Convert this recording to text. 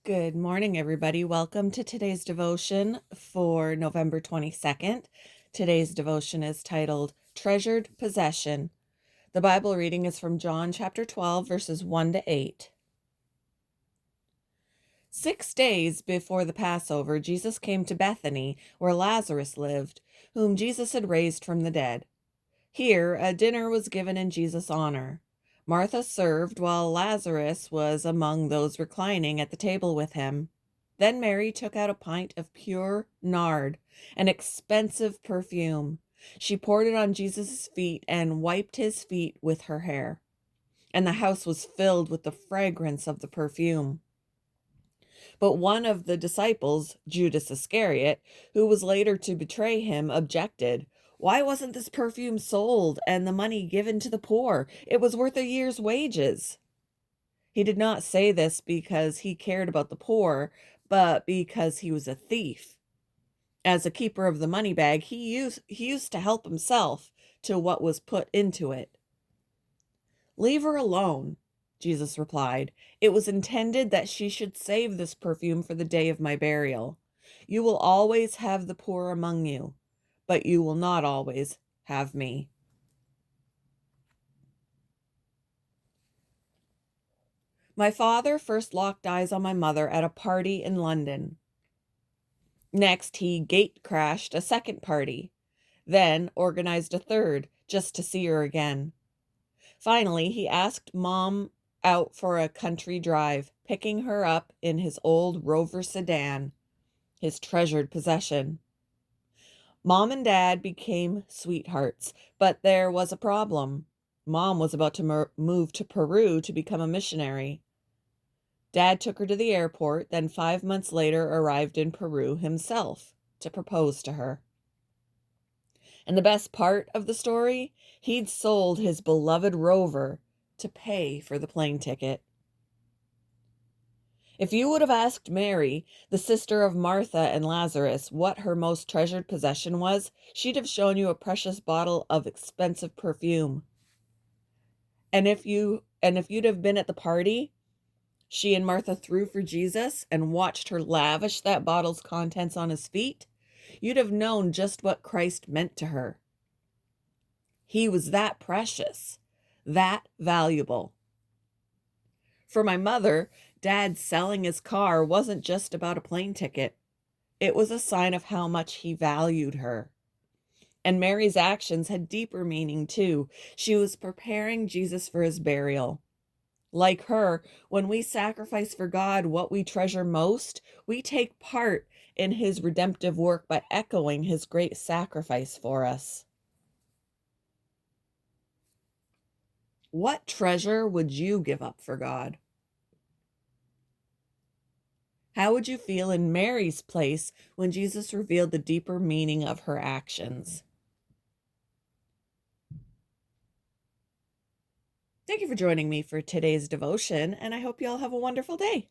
Good morning, everybody. Welcome to today's devotion for November 22nd. Today's devotion is titled Treasured Possession. The Bible reading is from John chapter 12, verses 1 to 8. 6 days before the Passover, Jesus came to Bethany, where Lazarus lived, whom Jesus had raised from the dead. Here, a dinner was given in Jesus' honor. Martha served while Lazarus was among those reclining at the table with him. Then Mary took out a pint of pure nard, an expensive perfume. She poured it on Jesus' feet and wiped his feet with her hair. And the house was filled with the fragrance of the perfume. But one of the disciples, Judas Iscariot, who was later to betray him, objected. Why wasn't this perfume sold and the money given to the poor? It was worth a year's wages. He did not say this because he cared about the poor, but because he was a thief. As a keeper of the money bag, he used to help himself to what was put into it. Leave her alone, Jesus replied. It was intended that she should save this perfume for the day of my burial. You will always have the poor among you, but you will not always have me. My father first locked eyes on my mother at a party in London. Next, he gate crashed a second party, then organized a third just to see her again. Finally, he asked Mom out for a country drive, picking her up in his old Rover sedan, his treasured possession. Mom and Dad became sweethearts, but there was a problem. Mom was about to move to Peru to become a missionary. Dad took her to the airport, then 5 months later arrived in Peru himself to propose to her. And the best part of the story, he'd sold his beloved Rover to pay for the plane ticket. If you would have asked Mary, the sister of Martha and Lazarus, what her most treasured possession was, she'd have shown you a precious bottle of expensive perfume. And if you'd have been at the party she and Martha threw for Jesus and watched her lavish that bottle's contents on his feet, you'd have known just what Christ meant to her. He was that precious, that valuable. For my mother, Dad selling his car wasn't just about a plane ticket. It was a sign of how much he valued her. And Mary's actions had deeper meaning, too. She was preparing Jesus for his burial. Like her, when we sacrifice for God what we treasure most, we take part in his redemptive work by echoing his great sacrifice for us. What treasure would you give up for God? How would you feel in Mary's place when Jesus revealed the deeper meaning of her actions? Thank you for joining me for today's devotion, and I hope you all have a wonderful day.